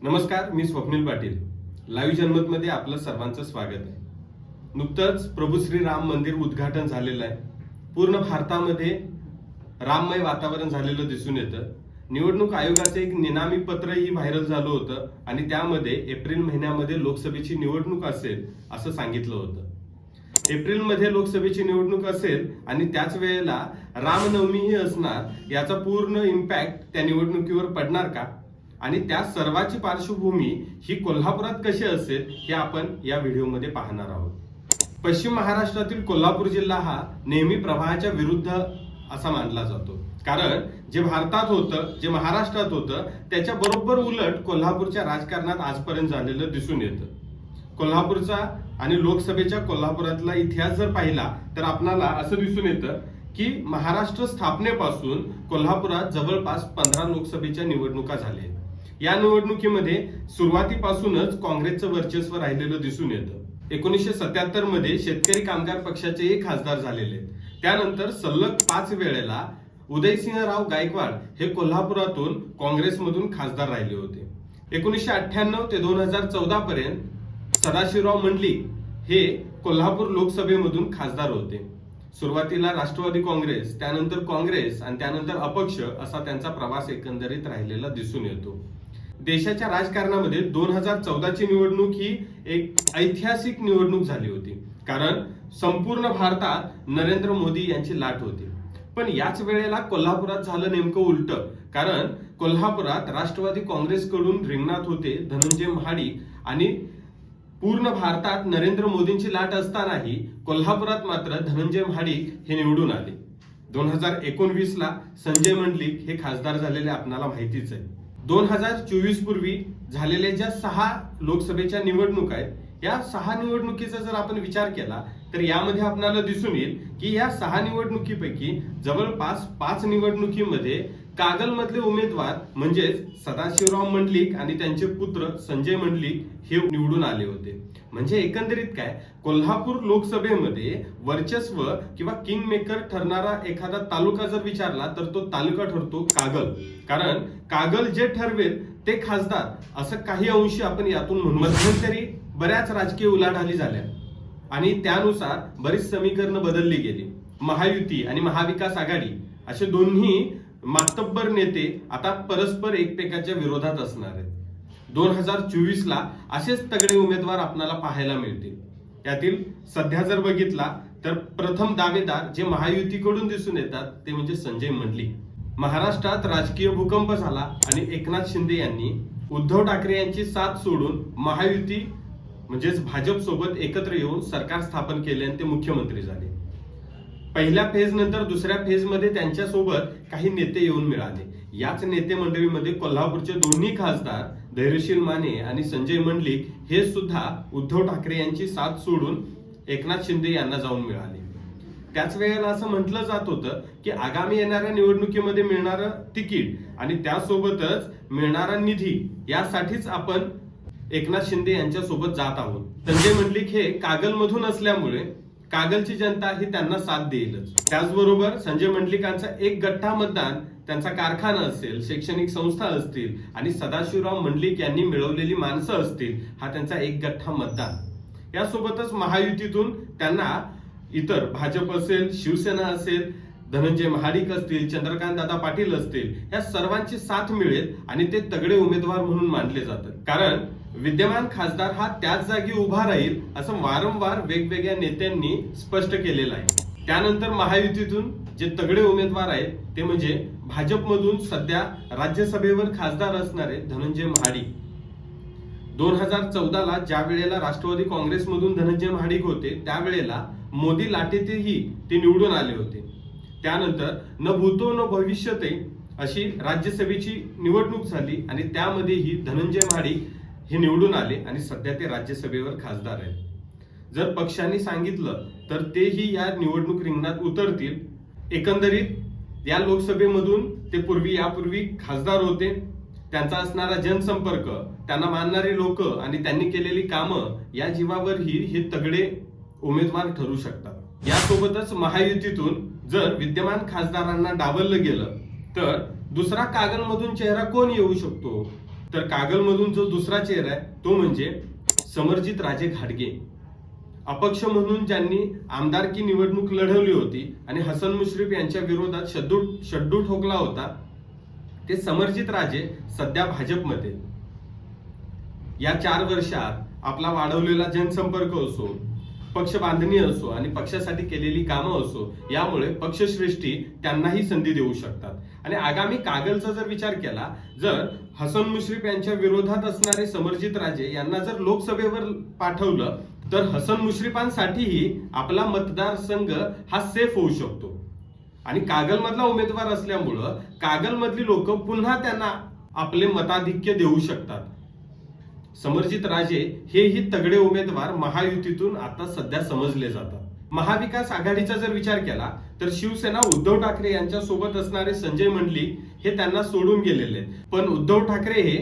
नमस्कार, मी स्वप्नील पाटील. लाईव्ह जनमतमध्ये आपलं सर्वांचं स्वागत आहे. नुकतंच प्रभू श्री राम मंदिर उद्घाटन झालेलं आहे. पूर्ण भारतामध्ये राममय वातावरण झालेलं दिसून येतं. निवडणूक आयोगाचं एक निनामी पत्रही व्हायरल झालं होतं आणि त्यामध्ये एप्रिल महिन्यामध्ये लोकसभेची निवडणूक असेल असं सांगितलं होतं. एप्रिलमध्ये लोकसभेची निवडणूक असेल आणि त्याच वेळेला रामनवमीही असणार, याचा पूर्ण इम्पॅक्ट त्या निवडणुकीवर पडणार का आणि त्या सर्वाची पार्श्वभूमी ही कोल्हापुरात कशी असेल हे आपण या व्हिडिओमध्ये पाहणार आहोत. पश्चिम महाराष्ट्रातील कोल्हापूर जिल्हा हा नेहमी प्रवाहाच्या विरुद्ध असा मानला जातो, कारण जे भारतात होतं, जे महाराष्ट्रात होतं त्याच्या बरोबर उलट कोल्हापूरच्या राजकारणात आजपर्यंत झालेलं दिसून येतं. कोल्हापूरचा आणि लोकसभेच्या कोल्हापुरातला इतिहास जर पाहिला तर आपल्याला असं दिसून येतं की महाराष्ट्र स्थापनेपासून कोल्हापुरात जवळपास 15 लोकसभेच्या निवडणुका झाल्या. या निवडणुकीमध्ये सुरुवातीपासूनच काँग्रेसचं वर्चस्व राहिलेलं दिसून येतं. 1977 मध्ये शेतकरी कामगार पक्षाचे खासदार झालेले. त्यानंतर सलग 5 वेळेला उदयसिंहराव गायकवाड हे कोल्हापुरातून काँग्रेसमधून खासदार राहिले होते. 1998 ते 2014 पर्यंत सदाशिवराव मंडलिक हे कोल्हापूर लोकसभेमधून खासदार होते. सुरुवातीला राष्ट्रवादी काँग्रेस, त्यानंतर काँग्रेस आणि त्यानंतर अपक्ष असा त्यांचा प्रवास एकंदरीत राहिलेला दिसून येतो. देशाच्या राजकारणामध्ये 2014 ची निवडणूक ही एक ऐतिहासिक निवडणूक झाली होती, कारण संपूर्ण भारतात नरेंद्र मोदी यांची लाट होती. पण याच वेळेला कोल्हापुरात झालं नेमकं उलट, कारण कोल्हापुरात राष्ट्रवादी काँग्रेसकडून रिंगणात होते धनंजय महाडिक आणि पूर्ण भारतात नरेंद्र मोदींची लाट असतानाही कोल्हापुरात मात्र धनंजय महाडिक हे निवडून आले. 2019 ला संजय मंडलिक हे खासदार झालेले आपल्याला माहितीच आहे. 2024 पूर्वी झालेल्या ज्या 6 लोकसभेच्या निवडणूक आहेत, या 6 निवडणुकीचा जर आपण विचार केला तर यामध्ये आपल्याला दिसून येईल की या 6 निवडणुकीपैकी जवळपास 5 निवडणुकीमध्ये कागलमधले उमेदवार म्हणजेच सदाशिवराव मंडलिक आणि त्यांचे पुत्र संजय मंडलिक हे निवडून आले होते. म्हणजे एकंदरीत काय, कोल्हापूर लोकसभेमध्ये वर्चस्व किंवा किंग मेकर ठरणारा एखादा तालुका जर विचारला तर तो तालुका ठरतो कागल, कारण कागल जे ठरवेल ते खासदार असं काही अंशी आपण यातून म्हणू. मध्यंतरी बऱ्याच राजकीय उलाढाली झाल्या आणि त्यानुसार बरीच समीकरणं बदलली गेली. महायुती आणि महाविकास आघाडी असे दोन्ही मातब्बर नेते आता परस्पर एकमेकांच्या विरोधात असणार आहेत. 2024 ला असेच तगडे उमेदवार आपल्याला पाहायला मिळतील. यातील सध्या जर बघितला तर प्रथम दावेदार जे महायुतीकडून दिसून येतात ते म्हणजे संजय मंडलिक. महाराष्ट्रात राजकीय भूकंप झाला आणि एकनाथ शिंदे यांनी उद्धव ठाकरे यांची साथ सोडून महायुती म्हणजेच भाजप सोबत एकत्र येऊन सरकार स्थापन केले आणि ते मुख्यमंत्री झाले. पहिल्या फेज नंतर दुसऱ्या फेज मध्ये त्यांच्या सोबत काही नेते येऊन मिळाले. याच नेते मंडळीमध्ये कोल्हापूरचे दोन्ही खासदार धैर्यशील माने आणि संजय मंडलिक हे सुद्धा उद्धव ठाकरे यांची साथ सोडून एकनाथ शिंदे यांना जाऊन मिळाले. त्याच वेळेला असं म्हटलं जात होतं की आगामी येणाऱ्या निवडणुकीमध्ये मिळणारं तिकीट आणि त्यासोबतच मिळणारा निधी यासाठीच आपण एकनाथ शिंदे यांच्या सोबत जात आहोत. संजय मंडलिक हे कागलमधून असल्यामुळे कागलची जनता ही त्यांना साथ देईलच. त्याचबरोबर संजय मंडलिकांचा एक गठ्ठा मतदान, त्यांचा कारखाना असेल, शैक्षणिक संस्था असतील आणि सदाशिवराव मंडलिक यांनी मिळवलेली माणसं असतील, हा त्यांचा एक गठ्ठा मतदान. यासोबतच महायुतीतून त्यांना इतर भाजप असेल, शिवसेना असेल, धनंजय महाडिक असतील, चंद्रकांत दादा पाटील असतील, या सर्वांची साथ मिळेल आणि ते तगडे उमेदवार म्हणून मानले जातात. कारण विद्यमान खासदार हा त्याच जागी उभा राहील असं वारंवार वेगवेगळ्या नेत्यांनी स्पष्ट केलेलं आहे. त्यानंतर महायुतीतून जे तगडे उमेदवार आहेत ते म्हणजे भाजपमधून सध्या राज्यसभेवर खासदार असणारे धनंजय महाडिक. 2014 ला ज्या वेळेला राष्ट्रवादी काँग्रेसमधून धनंजय महाडिक होते त्यावेळेला मोदी लाटेतही ते निवडून आले होते. त्यानंतर न भूतो न भविष्यते अशी राज्यसभेची निवडणूक झाली आणि त्यामध्येही धनंजय महाडिक हे निवडून आले आणि सध्या ते राज्यसभेवर खासदार आहेत. जर पक्षांनी सांगितलं तर तेही या निवडणूक रिंगणात उतरतील. एकंदरीत या लोकसभेमधून ते यापूर्वी खासदार होते. त्यांचा असणारा जनसंपर्क, त्यांना मानणारे लोक आणि त्यांनी केलेली कामं या जीवावरही हे तगडे उमेदवार ठरू शकतात. यासोबतच महायुतीतून जर विद्यमान खासदारांना डावललं गेलं तर दुसरा कागलमधून चेहरा कोण येऊ शकतो तर कागलमधून जो दुसरा चेहरा आहे तो म्हणजे समरजित राजे घाटगे. अपक्ष म्हणून ज्यांनी आमदारकी निवडणूक लढवली होती आणि हसन मुश्रीफ यांच्या विरोधात शड्डू ठोकला होता, ते समरजित राजे सध्या भाजपमध्ये. या 4 वर्षात आपला वाढवलेला जनसंपर्क असो, पक्ष बांधणी असो आणि पक्षासाठी केलेली कामं असो, यामुळे पक्षश्रेष्ठी त्यांनाही संधी देऊ शकतात. आणि आगामी कागलचा जर विचार केला, जर हसन मुश्रीफ यांच्या विरोधात असणारे समरजित राजे यांना जर लोकसभेवर पाठवलं तर हसन मुश्रीफांसाठीही आपला मतदारसंघ हा सेफ होऊ शकतो. आणि कागलमधला उमेदवार असल्यामुळं कागलमधली लोक पुन्हा त्यांना आपले मताधिक्य देऊ शकतात. समरजित राजे हेही तगडे उमेदवार महायुतीतून आता सध्या समजले जातात. महाविकास आघाडीचा जर विचार केला तर शिवसेना उद्धव ठाकरे यांच्या सोबत असणारे संजय मंडलिक हे त्यांना सोडून गेलेले, पण उद्धव ठाकरे हे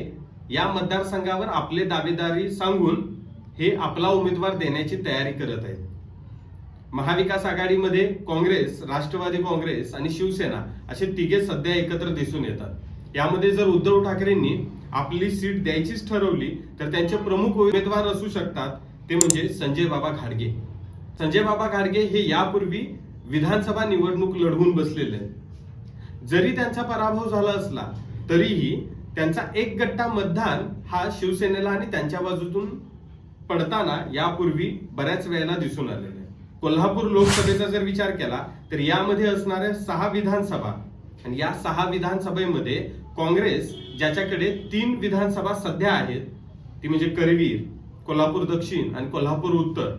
या मतदारसंघावर आपले दावेदारी सांगून हे आपला उमेदवार देण्याची तयारी करत आहेत. महाविकास आघाडीमध्ये काँग्रेस, राष्ट्रवादी काँग्रेस आणि शिवसेना असे तिघे सध्या एकत्र दिसून येतात. यामध्ये जर उद्धव ठाकरेंनी आपली सीट द्यायचीच ठरवली तर त्यांचे प्रमुख उमेदवार असू शकतात ते म्हणजे संजय बाबा घाटगे. संजय बाबा घाटगे हे यापूर्वी विधानसभा निवडणूक लढवून बसलेले आहेत. जरी त्यांचा पराभव झाला असला तरीही त्यांचा एक गट्टा मतदान हा शिवसेनेला आणि त्यांच्या बाजूतून पडताना यापूर्वी बऱ्याच वेळेला दिसून आलेला आहे. कोल्हापूर लोकसभेचा जर विचार केला तर यामध्ये असणाऱ्या 6 विधानसभा आणि या 6 विधानसभेमध्ये काँग्रेस ज्याच्याकडे 3 विधानसभा सध्या आहेत, ती म्हणजे करवीर, कोल्हापूर दक्षिण आणि कोल्हापूर उत्तर,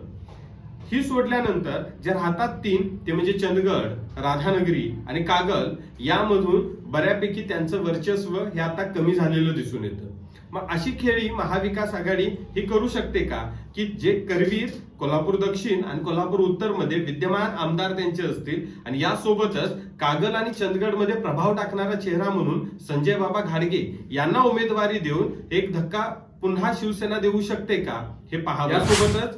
ही सोडल्यानंतर जे राहतात 3 ते म्हणजे चंदगड, राधानगरी आणि कागल, यामधून बऱ्यापैकी त्यांचं वर्चस्व हे आता कमी झालेलं दिसून येतं. मग अशी खेळी महाविकास आघाडी ही करू शकते का की जे करवीर, कोल्हापूर दक्षिण आणि कोल्हापूर उत्तर मध्ये विद्यमान आमदार त्यांचे असतील आणि यासोबतच कागल आणि चंदगड मध्ये प्रभाव टाकणारा चेहरा म्हणून संजय बाबा घाटगे यांना उमेदवारी देऊन एक धक्का पुन्हा शिवसेना देऊ शकते का हे पाहावं. यासोबतच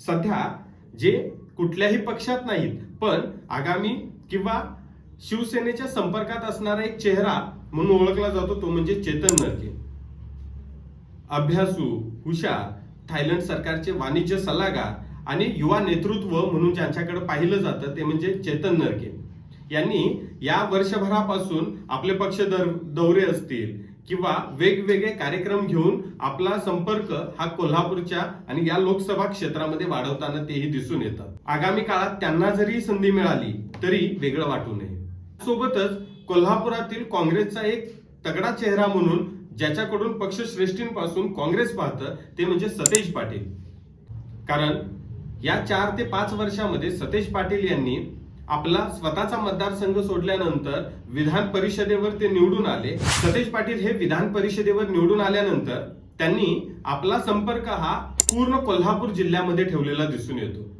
सध्या जे कुठल्याही पक्षात नाहीत पण आगामी किंवा शिवसेनेच्या संपर्कात असणारा एक चेहरा म्हणून ओळखला जातो तो म्हणजे चेतन नरके. अभ्यासू, हुशार, थायलंड सरकारचे वाणिज्य सल्लागार आणि युवा नेतृत्व म्हणून ज्यांच्याकडे पाहिलं जातं ते म्हणजे चेतन नरके यांनी या वर्षभरापासून आपले पक्ष दौरे असतील किंवा वेगवेगळे कार्यक्रम घेऊन आपला संपर्क हा कोल्हापूरच्या आणि या लोकसभा क्षेत्रामध्ये वाढवताना तेही दिसून येतात. आगामी काळात त्यांना जरी संधी मिळाली तरी वेगळं वाटू नये. सोबतच कोल्हापुरातील काँग्रेसचा एक तगडा चेहरा म्हणून ज्याच्याकडून पक्षश्रेष्ठींपासून काँग्रेस पाहतं ते म्हणजे सतेज पाटील. कारण या 4 ते 5 वर्षामध्ये सतेज पाटील यांनी आपला स्वतःचा मतदारसंघ सोडल्यानंतर विधान परिषदेवर ते निवडून आले. सतेज पाटील हे विधान परिषदेवर निवडून आल्यानंतर त्यांनी आपला संपर्क हा पूर्ण कोल्हापूर जिल्ह्यामध्ये ठेवलेला दिसून येतो.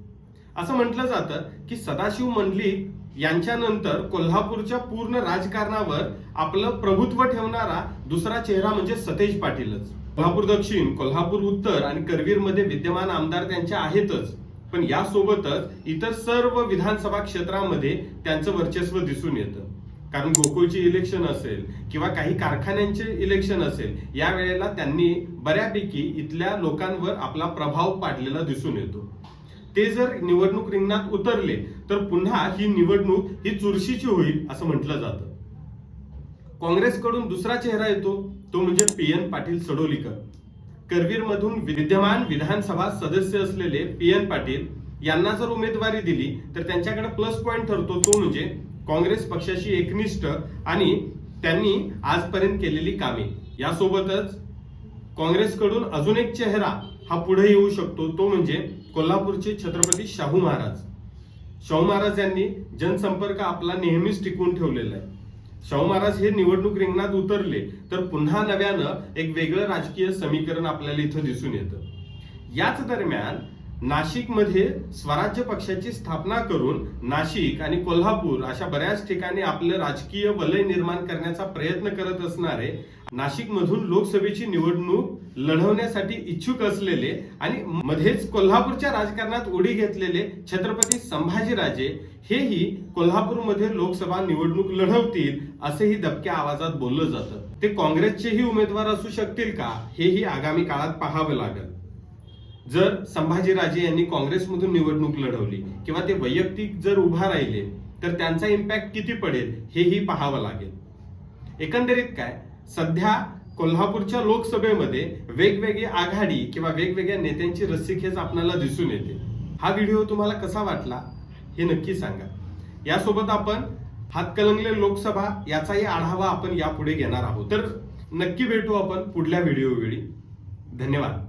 असं म्हटलं जातं की सदाशिव मंडलिक यांच्यानंतर कोल्हापूरच्या पूर्ण राजकारणावर आपलं प्रभुत्व ठेवणारा दुसरा चेहरा म्हणजे सतेज पाटीलच. कोल्हापूर दक्षिण, कोल्हापूर उत्तर आणि करवीर मध्ये विद्यमान आमदार त्यांचे आहेतच, पण यासोबतच इतर सर्व विधानसभा क्षेत्रामध्ये त्यांचं वर्चस्व दिसून येतं. कारण गोकुळची इलेक्शन असेल किंवा काही कारखान्यांचे इलेक्शन असेल, या वेळेला त्यांनी बऱ्यापैकी इथल्या लोकांवर आपला प्रभाव पाडलेला दिसून येतो. ते जर निवडणूक रिंगणात उतरले तर पुन्हा ही निवडणूक ही चुरशीची होईल असं म्हटलं जातं. काँग्रेसकडून दुसरा चेहरा येतो तो म्हणजे PN पाटील सडोलीकर. करवीर मधून विद्यमान विधानसभा सदस्य असलेले PN पाटील यांना जर उमेदवारी दिली तर त्यांच्याकडे प्लस पॉइंट ठरतो तो म्हणजे काँग्रेस पक्षाशी एकनिष्ठ आणि त्यांनी आजपर्यंत केलेली कामे. यासोबतच काँग्रेसकडून अजून एक चेहरा हा पुढे येऊ शकतो तो म्हणजे कोल्हापूरचे छत्रपती शाहू महाराज. शाहू महाराज यांनी जनसंपर्क आपला नेहमीच टिकवून ठेवलेला आहे. शाहू महाराज हे निवडणूक रिंगणात उतरले तर पुन्हा नव्यानं एक वेगळं राजकीय समीकरण आपल्याला इथं दिसून येतं. याच दरम्यान नाशिकमध्ये स्वराज्य पक्षाची स्थापना करून नाशिक आणि कोल्हापूर अशा बऱ्याच ठिकाणी आपलं राजकीय वलय निर्माण करण्याचा प्रयत्न करत असणारे, नाशिकमधून लोकसभेची निवडणूक लढवण्यासाठी इच्छुक असलेले आणि मध्येच कोल्हापूरच्या राजकारणात उडी घेतलेले छत्रपती संभाजीराजे हेही कोल्हापूरमध्ये लोकसभा निवडणूक लढवतील असेही दबक्या आवाजात बोललं जातं. ते काँग्रेसचेही उमेदवार असू शकतील का, हेही आगामी काळात पाहावं लागेल. जर संभाजीराजे यांनी काँग्रेसमधून निवडणूक लढवली किंवा ते वैयक्तिक जर उभा राहिले तर त्यांचा इम्पॅक्ट किती पडेल हेही पाहावं लागेल. एकंदरीत काय, सध्या कोल्हापूरच्या लोकसभेमध्ये वेगवेगळी आघाडी किंवा वेगवेगळ्या नेत्यांची रस्सीखेच आपल्याला दिसून येते. हा व्हिडिओ तुम्हाला कसा वाटला हे नक्की सांगा. यासोबत आपण हातकणंगले लोकसभा याचाही आढावा आपण यापुढे घेणार आहोत. तर नक्की भेटू आपण पुढल्या व्हिडिओ वेळी. धन्यवाद.